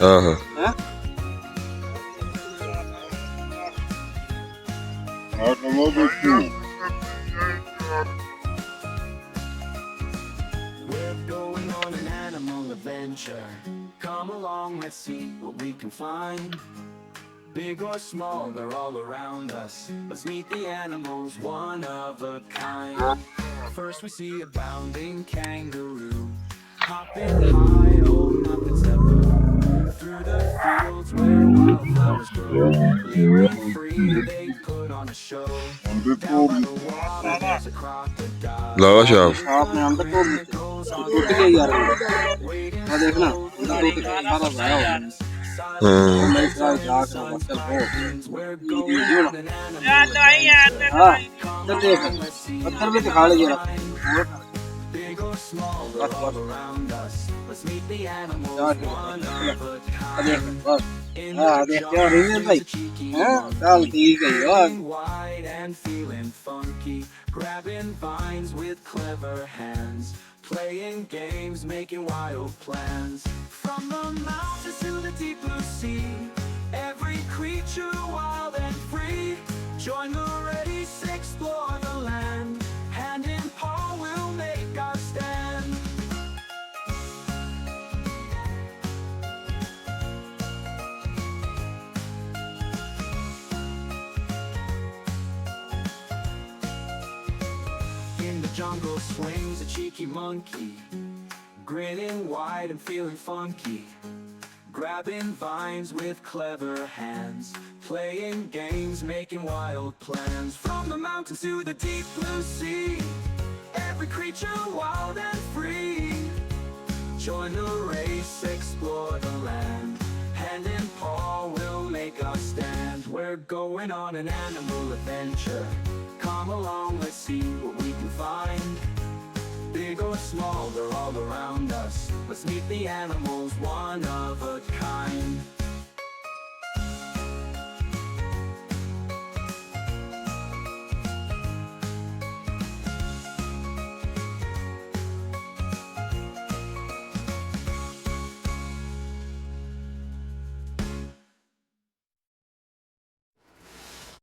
Uh-huh. Huh? We're going on an animal adventure. Come along, let's see what we can find. Big or small, they're all around us. Let's meet the animals, one of a kind. First we see a bounding kangaroo, hopping high, oh nothing step through the fields where wildflowers grow. Leaping free, they put on a show. Down by the water, there's a crocodile. لا شاف. आपने अंडा तोड़ दिया टूट गया यार अंडा वो देखना अंडा टूट गया सारा ज़ाया हो गया वो Hmm. मैं ट्राई जाकर बसल हो ये जो ना यार दवाई यार हाँ दवाई इधर देख पत्थर भी दिखा ले जरा Big or small, they're बस all बस around us. Let's meet the animals, यार one of a kind. देख बस In हाँ the देख क्या रही है jungle, भाई there's a cheeky हाँ monkey, चल ठीक है यार feeling wide and feeling funky, grabbing vines with clever hands, playing games, making wild plans. From the mountains to the deep blue sea, every creature wild and free. Join the race, explore the land. Hand in paw, we'll make our stand. In the jungle swings a cheeky monkey, grinning wide and feeling funky, grabbing vines with clever hands, playing games, making wild plans. From the mountains to the deep blue sea, every creature wild and free. Join the race, explore the land. Hand in paw, we'll make our stand. We're going on an animal adventure. Come along, let's see what we can find. Big or small, they're all around us. Let's meet the animals, one of a kind.